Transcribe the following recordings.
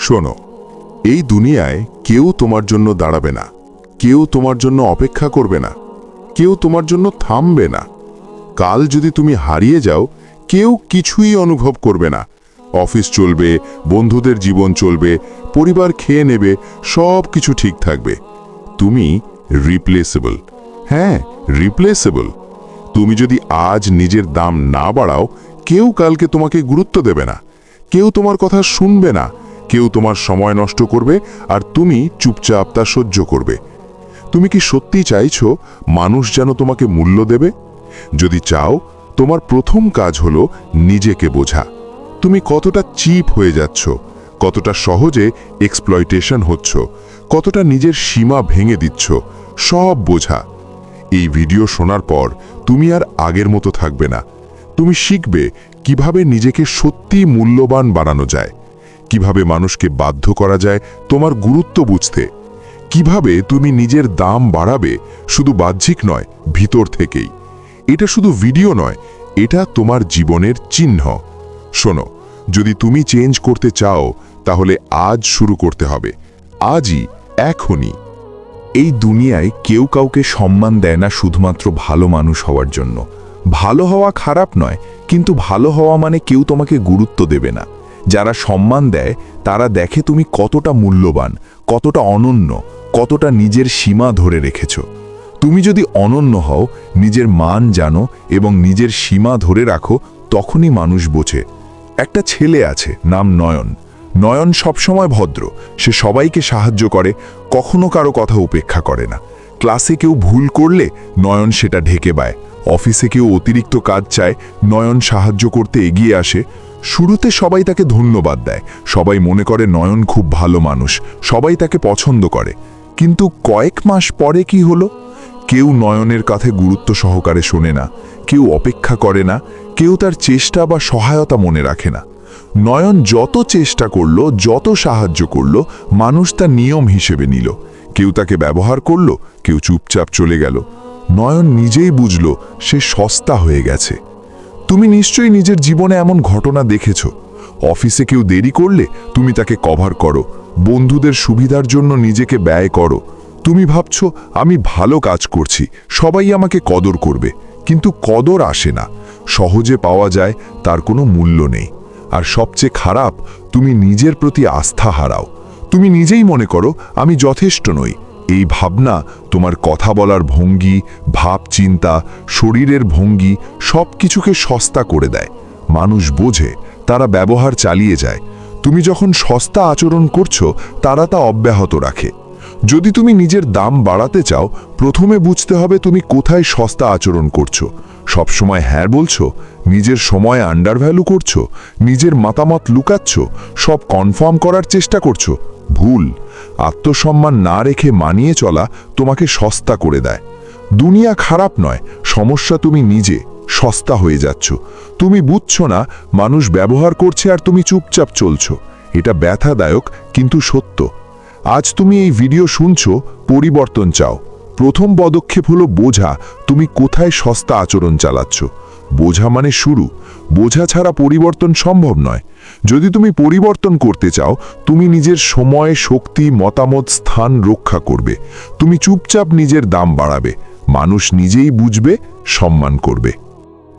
শোনো, এই দুনিয়ায় কেউ তোমার জন্য দাঁড়াবে না, কেউ তোমার জন্য অপেক্ষা করবে না, কেউ তোমার জন্য থামবে না। কাল যদি তুমি হারিয়ে যাও, কেউ কিছুই অনুভব করবে না। অফিস চলবে, বন্ধুদের জীবন চলবে, পরিবার খেয়ে নেবে, সব কিছু ঠিক থাকবে। তুমি রিপ্লেসেবল। হ্যাঁ, রিপ্লেসেবল। তুমি যদি আজ নিজের দাম না বাড়াও, কেউ কালকে তোমাকে গুরুত্ব দেবে না, কেউ তোমার কথা শুনবে না, কেউ তোমার সময় নষ্ট করবে, আর তুমি চুপচাপ তা সহ্য করবে। তুমি কি সত্যি চাইছো মানুষ যেন তোমাকে মূল্য দেবে? যদি চাও, তোমার প্রথম কাজ হলো নিজেকে বোঝা। তুমি কতটা চিপ হয়ে যাচ্ছ, কতটা সহজে এক্সপ্লয়টেশন হচ্ছ, কতটা নিজের সীমা ভেঙে দিচ্ছ, সব বোঝা। এই ভিডিও শোনার পর তুমি আর আগের মতো থাকবে না। তুমি শিখবে কিভাবে নিজেকে সত্যি মূল্যবান বানানো যায়, কিভাবে মানুষকে বাধ্য করা যায় তোমার গুরুত্ব বুঝতে, কিভাবে তুমি নিজের দাম বাড়াবে, শুধু বাহ্যিক নয়, ভিতর থেকেই। এটা শুধু ভিডিও নয়, এটা তোমার জীবনের চিহ্ন। শোনো, যদি তুমি চেঞ্জ করতে চাও, তাহলে আজ শুরু করতে হবে, আজই, এখনই। এই দুনিয়ায় কেউ কাউকে সম্মান দেয় না শুধুমাত্র ভালো মানুষ হওয়ার জন্য। ভালো হওয়া খারাপ নয়, কিন্তু ভালো হওয়া মানে কেউ তোমাকে গুরুত্ব দেবে না। যারা সম্মান দেয় তারা দেখে তুমি কতটা মূল্যবান, কতটা অনন্য, কতটা নিজের সীমা ধরে রেখেছ। তুমি যদি অনন্য হও, নিজের মান জানো এবং নিজের সীমা ধরে রাখো, তখনই মানুষ বোঝে। একটা ছেলে আছে, নাম নয়ন। নয়ন সবসময় ভদ্র, সে সবাইকে সাহায্য করে, কখনো কারো কথা উপেক্ষা করে না। ক্লাসে কেউ ভুল করলে নয়ন সেটা ঢেকে বায়। অফিসে কেউ অতিরিক্ত কাজ চায়, নয়ন সাহায্য করতে এগিয়ে আসে। শুরুতে সবাই তাকে ধন্যবাদ দেয়, সবাই মনে করে নয়ন খুব ভালো মানুষ, সবাই তাকে পছন্দ করে। কিন্তু কয়েক মাস পরে কি হলো? কেউ নয়নের কাছে গুরুত্ব সহকারে শোনে না, কেউ অপেক্ষা করে না, কেউ তার চেষ্টা বা সহায়তা মনে রাখে না। নয়ন যত চেষ্টা করলো, যত সাহায্য করলো, মানুষ তা নিয়ম হিসেবে নিল। কেউ তাকে ব্যবহার করলো, কেউ চুপচাপ চলে গেল। নয়ন নিজেই বুঝল সে সস্তা হয়ে গেছে। তুমি নিশ্চয়ই নিজের জীবনে এমন ঘটনা দেখেছ। অফিসে কেউ দেরি করলে তুমি তাকে কভার করো, বন্ধুদের সুবিধার জন্য নিজেকে ব্যয় করো। তুমি ভাবছো আমি ভালো কাজ করছি, সবাই আমাকে কদর করবে, কিন্তু কদর আসে না। সহজে পাওয়া যায়, তার কোনো মূল্য নেই। আর সবচেয়ে খারাপ, তুমি নিজের প্রতি আস্থা হারাও। তুমি নিজেই মনে করো আমি যথেষ্ট নই। এই ভাবনা তোমার কথা বলার ভঙ্গি, ভাবচিন্তা, শরীরের ভঙ্গি সব কিছুকে সস্তা করে দেয়। মানুষ বোঝে, তারা ব্যবহার চালিয়ে যায়। তুমি যখন সস্তা আচরণ করছো, তারা তা অব্যাহত রাখে। যদি তুমি নিজের দাম বাড়াতে চাও, প্রথমে বুঝতে হবে তুমি কোথায় সস্তা আচরণ করছো। সবসময় হ্যাঁ বলছো, নিজের সময় আন্ডার ভ্যালু করছো, নিজের মতামত লুকাচ্ছ, সব কনফার্ম করার চেষ্টা করছো। ভুল। আত্মসম্মান না রেখে মানিয়ে চলা তোমাকে সস্তা করে দেয়। দুনিয়া খারাপ নয়, সমস্যা তুমি নিজে সস্তা হয়ে যাচ্ছ। তুমি বুঝছো না মানুষ ব্যবহার করছে আর তুমি চুপচাপ চলছো। এটা ব্যথাদায়ক, কিন্তু সত্য। আজ তুমি এই ভিডিও শুনছো, পরিবর্তন চাও। প্রথম পদক্ষেপ হলো বোঝা তুমি কোথায় সস্তা আচরণ চালাচ্ছ। বোঝা মানে শুরু। বোঝা ছাড়া পরিবর্তন সম্ভব নয়। যদি তুমি পরিবর্তন করতে চাও, তুমি নিজের সময়, শক্তি, মতামত, স্থান রক্ষা করবে। তুমি চুপচাপ নিজের দাম বাড়াবে, মানুষ নিজেই বুঝবে, সম্মান করবে।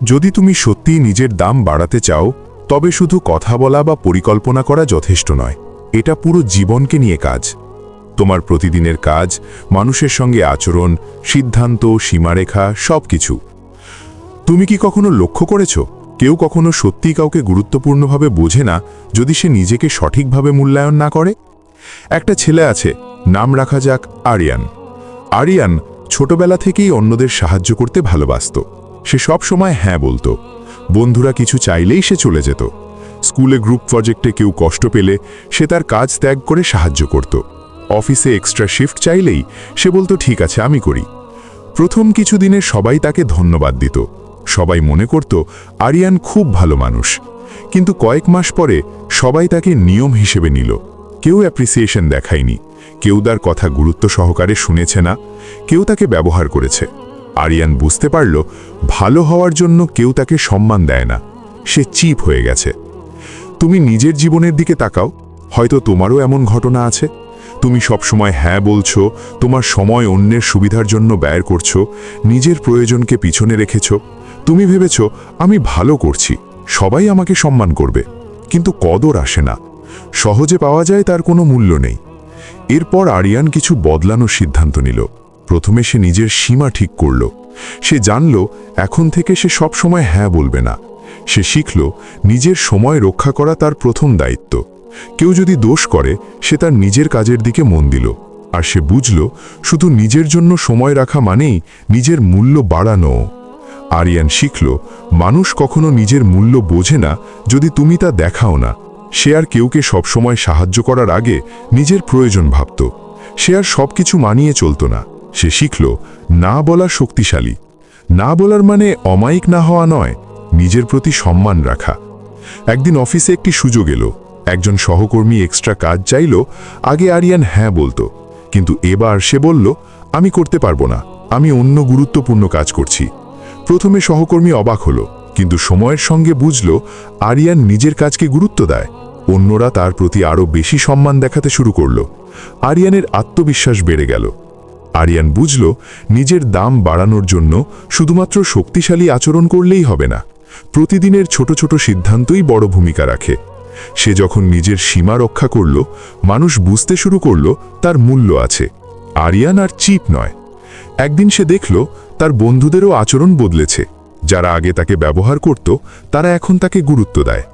যদি তুমি সত্যিই নিজের দাম বাড়াতে চাও, তবে শুধু কথা বলা বা পরিকল্পনা করা যথেষ্ট নয়। এটা পুরো জীবনকে নিয়ে কাজ। তোমার প্রতিদিনের কাজ, মানুষের সঙ্গে আচরণ, সিদ্ধান্ত, সীমারেখা, সব কিছু। তুমি কি কখনো লক্ষ্য করেছো, কেউ কখনো সত্যিই কাউকে গুরুত্বপূর্ণভাবে বোঝে না যদি সে নিজেকে সঠিকভাবে মূল্যায়ন না করে? একটা ছেলে আছে, নাম রাখা যাক আরিয়ান। আরিয়ান ছোটবেলা থেকেই অন্যদের সাহায্য করতে ভালোবাসত। সে সব সময় হ্যাঁ বলতো। বন্ধুরা কিছু চাইলেই সে চলে যেত। স্কুলে গ্রুপ প্রজেক্টে কেউ কষ্ট পেলে সে তার কাজ ত্যাগ করে সাহায্য করত। অফিসে এক্সট্রা শিফট চাইলেই সে বলতো ঠিক আছে, আমি করি। প্রথম কিছু দিনে সবাই তাকে ধন্যবাদ দিত। সবাই মনে করত আরিয়ান খুব ভালো মানুষ। কিন্তু কয়েক মাস পরে সবাই তাকে নিয়ম হিসেবে নিল। কেউ অ্যাপ্রিসিয়েশন দেখায়নি, কেউ তার কথা গুরুত্ব সহকারে শুনেছে না, কেউ তাকে ব্যবহার করেছে। আরিয়ান বুঝতে পারল ভালো হওয়ার জন্য কেউ তাকে সম্মান দেয় না। সে চিপ হয়ে গেছে। তুমি নিজের জীবনের দিকে তাকাও। হয়তো তোমারও এমন ঘটনা আছে। তুমি সবসময় হ্যাঁ বলছো, তোমার সময় অন্যের সুবিধার জন্য ব্যয় করছো, নিজের প্রয়োজনকে পিছনে রেখেছ। তুমি ভেবেছ আমি ভালো করছি, সবাই আমাকে সম্মান করবে, কিন্তু কদর আসে না। সহজে পাওয়া যায় তার কোনো মূল্য নেই। এরপর আরিয়ান কিছু বদলানোর সিদ্ধান্ত নিল। প্রথমে সে নিজের সীমা ঠিক করল। সে জানল এখন থেকে সে সব সময় হ্যাঁ বলবে না। সে শিখল নিজের সময় রক্ষা করা তার প্রথম দায়িত্ব। কেউ যদি দোষ করে, সে তার নিজের কাজের দিকে মন দিল। আর সে বুঝল শুধু নিজের জন্য সময় রাখা মানেই নিজের মূল্য বাড়ানো। আরিয়ান শিখল মানুষ কখনো নিজের মূল্য বোঝে না যদি তুমি তা দেখাও না। সে আর কেউকে সবসময় সাহায্য করার আগে নিজের প্রয়োজন ভাবত। সে আর সব কিছু মানিয়ে চলত না। সে শিখল না বলা শক্তিশালী। না বলার মানে অমায়িক না হওয়া নয়, নিজের প্রতি সম্মান রাখা। একদিন অফিসে একটি সুযোগ এলো। একজন সহকর্মী এক্সট্রা কাজ চাইল। আগে আরিয়ান হ্যাঁ বলতো, কিন্তু এবার সে বলল আমি করতে পারবো না, আমি অন্য গুরুত্বপূর্ণ কাজ করছি। প্রথমে সহকর্মী অবাক হলো, কিন্তু সময়ের সঙ্গে বুঝল আরিয়ান নিজের কাজকে গুরুত্ব দেয়। অন্যরা তার প্রতি আরও বেশি সম্মান দেখাতে শুরু করল। আরিয়ানের আত্মবিশ্বাস বেড়ে গেল। আরিয়ান বুঝল নিজের দাম বাড়ানোর জন্য শুধুমাত্র শক্তিশালী আচরণ করলেই হবে না, প্রতিদিনের ছোট ছোট সিদ্ধান্তই বড় ভূমিকা রাখে। সে যখন নিজের সীমা রক্ষা করল, মানুষ বুঝতে শুরু করল তার মূল্য আছে। আরিয়ান আর চিপ নয়। একদিন সে দেখল তার বন্ধুদেরও আচরণ বদলেছে। যারা আগে তাকে ব্যবহার করত, তারা এখন তাকে গুরুত্ব দেয়।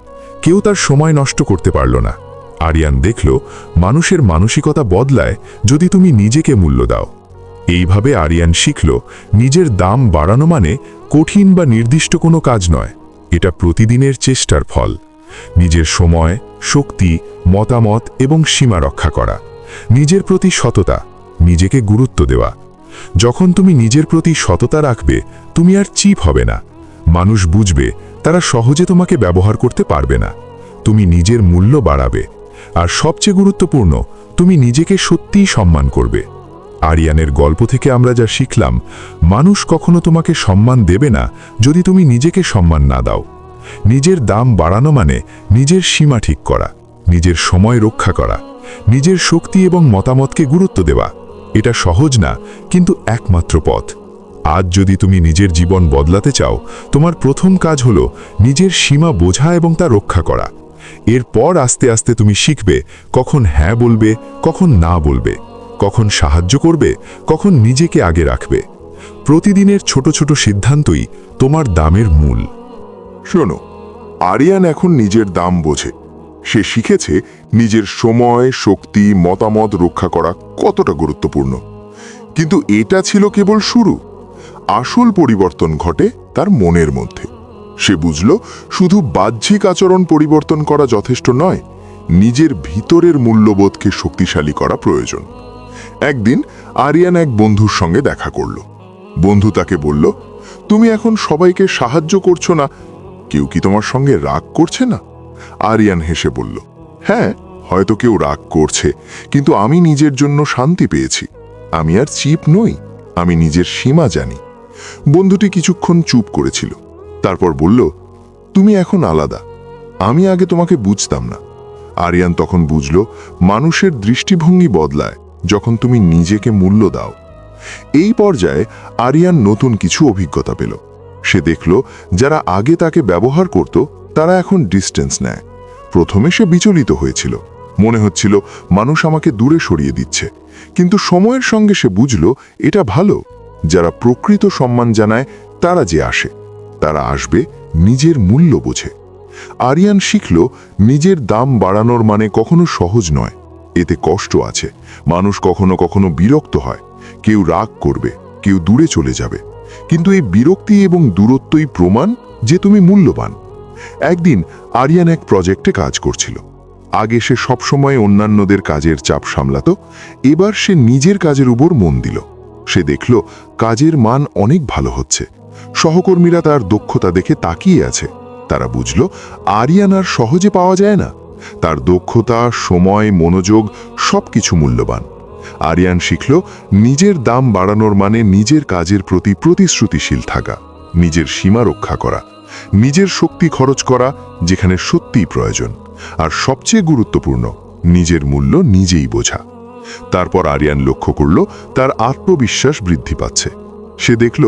কেউ তার সময় নষ্ট করতে পারল না। আরিয়ান দেখল মানুষের মানসিকতা বদলায় যদি তুমি নিজেকে মূল্য দাও। এইভাবে আরিয়ান শিখল নিজের দাম বাড়ানো মানে কঠিন বা নির্দিষ্ট কোনো কাজ নয়, এটা প্রতিদিনের চেষ্টার ফল। নিজের সময়, শক্তি, মতামত এবং সীমা রক্ষা করা, নিজের প্রতি সততা, নিজেকে গুরুত্ব দেওয়া। যখন তুমি নিজের প্রতি সততা রাখবে, তুমি আর চিপ হবে না। মানুষ বুঝবে তারা সহজে তোমাকে ব্যবহার করতে পারবে না। তুমি নিজের মূল্য বাড়াবে। আর সবচেয়ে গুরুত্বপূর্ণ, তুমি নিজেকে সত্যিই সম্মান করবে। আরিয়ানের গল্প থেকে আমরা যা শিখলাম, মানুষ কখনো তোমাকে সম্মান দেবে না যদি তুমি নিজেকে সম্মান না দাও। নিজের দাম বাড়ানো মানে নিজের সীমা ঠিক করা, নিজের সময় রক্ষা করা, নিজের শক্তি এবং মতামতকে গুরুত্ব দেওয়া। এটা সহজ না, কিন্তু একমাত্র পথ। আজ যদি তুমি নিজের জীবন বদলাতে চাও, তোমার প্রথম কাজ হলো নিজের সীমা বোঝা এবং তা রক্ষা করা। এরপর আস্তে আস্তে তুমি শিখবে কখন হ্যাঁ বলবে, কখন না বলবে, কখন সাহায্য করবে, কখন নিজেকে আগে রাখবে। প্রতিদিনের ছোট ছোট সিদ্ধান্তই তোমার দামের মূল। শোনো, আরিয়ান এখন নিজের দাম বোঝে। সে শিখেছে নিজের সময়, শক্তি, মতামত রক্ষা করা কতটা গুরুত্বপূর্ণ। কিন্তু এটা ছিল কেবল শুরু। আসল পরিবর্তন ঘটে তার মনের মধ্যে। সে বুঝল শুধু বাহ্যিক আচরণ পরিবর্তন করা যথেষ্ট নয়, নিজের ভিতরের মূল্যবোধকে শক্তিশালী করা প্রয়োজন। একদিন আরিয়ান এক বন্ধুর সঙ্গে দেখা করল। বন্ধু তাকে বলল, তুমি এখন সবাইকে সাহায্য করছো না, কেউ কি তোমার সঙ্গে রাগ করছে না? আরিয়ান হেসে বলল, হ্যাঁ, হয়তো কেউ রাগ করছে, কিন্তু আমি নিজের জন্য শান্তি পেয়েছি। আমি আর চিপ নই, আমি নিজের সীমা জানি। বন্ধুটি কিছুক্ষণ চুপ করেছিল, তারপর বলল, তুমি এখন আলাদা, আমি আগে তোমাকে বুঝতাম না। আরিয়ান তখন বুঝল মানুষের দৃষ্টিভঙ্গি বদলায় যখন তুমি নিজেকে মূল্য দাও। এই পর্যায়ে আরিয়ান নতুন কিছু অভিজ্ঞতা পেল। সে দেখল যারা আগে তাকে ব্যবহার করত, তারা এখন ডিস্টেন্স নেয়। প্রথমে সে বিচলিত হয়েছিল, মনে হচ্ছিল মানুষ আমাকে দূরে সরিয়ে দিচ্ছে। কিন্তু সময়ের সঙ্গে সে বুঝল এটা ভালো। যারা প্রকৃত সম্মান জানায় তারা যে আসে, তারা আসবে নিজের মূল্য বোঝে। আরিয়ান শিখল নিজের দাম বাড়ানোর মানে কখনো সহজ নয়, এতে কষ্ট আছে। মানুষ কখনো কখনো বিরক্ত হয়, কেউ রাগ করবে, কেউ দূরে চলে যাবে, কিন্তু এই বিরক্তি এবং দূরত্বই প্রমাণ যে তুমি মূল্যবান। একদিন আরিয়ান এক প্রজেক্টে কাজ করছিল। আগে সে সবসময় অন্যান্যদের কাজের চাপ সামলাত, এবার সে নিজের কাজের উপর মন দিল। সে দেখল কাজের মান অনেক ভালো হচ্ছে। সহকর্মীরা তার দক্ষতা দেখে তাকিয়ে আছে। তারা বুঝল আরিয়ান আর সহজে পাওয়া যায় না। তার দক্ষতা, সময়, মনোযোগ সবকিছু মূল্যবান। আরিয়ান শিখল নিজের দাম বাড়ানোর মানে নিজের কাজের প্রতি প্রতিশ্রুতিশীল থাকা, নিজের সীমা রক্ষা করা, নিজের শক্তি খরচ করা যেখানে সত্যিই প্রয়োজন, আর সবচেয়ে গুরুত্বপূর্ণ নিজের মূল্য নিজেই বোঝা। তারপর আরিয়ান লক্ষ্য করল তার আত্মবিশ্বাস বৃদ্ধি পাচ্ছে। সে দেখল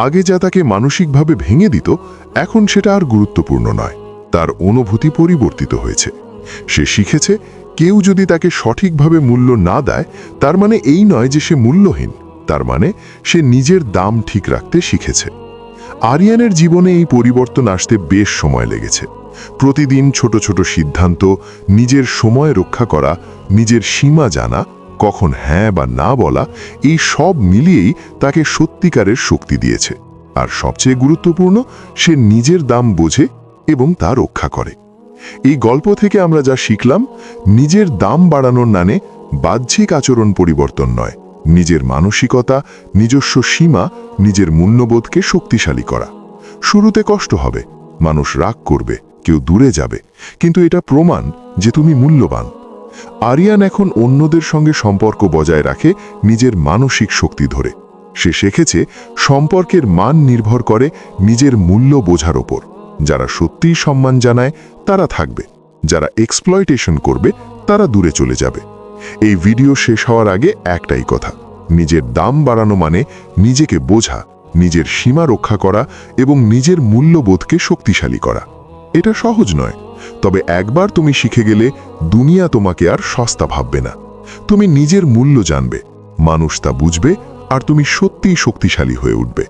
আগে যা তাকে মানসিকভাবে ভেঙে দিত, এখন সেটা আর গুরুত্বপূর্ণ নয়। তার অনুভূতি পরিবর্তিত হয়েছে। সে শিখেছে কেউ যদি তাকে সঠিকভাবে মূল্য না দেয়, তার মানে এই নয় যে সে মূল্যহীন, তার মানে সে নিজের দাম ঠিক রাখতে শিখেছে। আরিয়ানের জীবনে এই পরিবর্তন আসতে বেশ সময় লেগেছে। প্রতিদিন ছোট ছোট সিদ্ধান্ত, নিজের সময় রক্ষা করা, নিজের সীমা জানা, কখন হ্যাঁ বা না বলা, এই সব মিলিয়েই তাকে সত্যিকারের শক্তি দিয়েছে। আর সবচেয়ে গুরুত্বপূর্ণ, সে নিজের দাম বোঝে এবং তা রক্ষা করে। এই গল্প থেকে আমরা যা শিখলাম, নিজের দাম বাড়ানোর নামে বাহ্যিক আচরণ পরিবর্তন নয়, নিজের মানসিকতা, নিজস্ব সীমা, নিজের মূল্যবোধকে শক্তিশালী করা। শুরুতে কষ্ট হবে, মানুষ রাগ করবে, কেউ দূরে যাবে, কিন্তু এটা প্রমাণ যে তুমি মূল্যবান। আরিয়ান এখন অন্যদের সঙ্গে সম্পর্ক বজায় রাখে নিজের মানসিক শক্তি ধরে। সে শিখেছে সম্পর্কের মান নির্ভর করে নিজের মূল্য বোঝার ওপর। যারা সত্যিই সম্মান জানায় তারা থাকবে, যারা এক্সপ্লয়টেশন করবে তারা দূরে চলে যাবে। এই ভিডিও শেষ হওয়ার আগে একটাই কথা, নিজের দাম বাড়ানো মানে নিজেকে বোঝা, নিজের সীমা রক্ষা করা এবং নিজের মূল্যবোধকে শক্তিশালী করা। এটা সহজ নয়, তবে একবার তুমি শিখে গেলে দুনিয়া তোমাকে আর সস্তা ভাববে না। তুমি নিজের মূল্য জানবে, মানুষ তা বুঝবে, আর তুমি সত্যিই শক্তিশালী হয়ে উঠবে।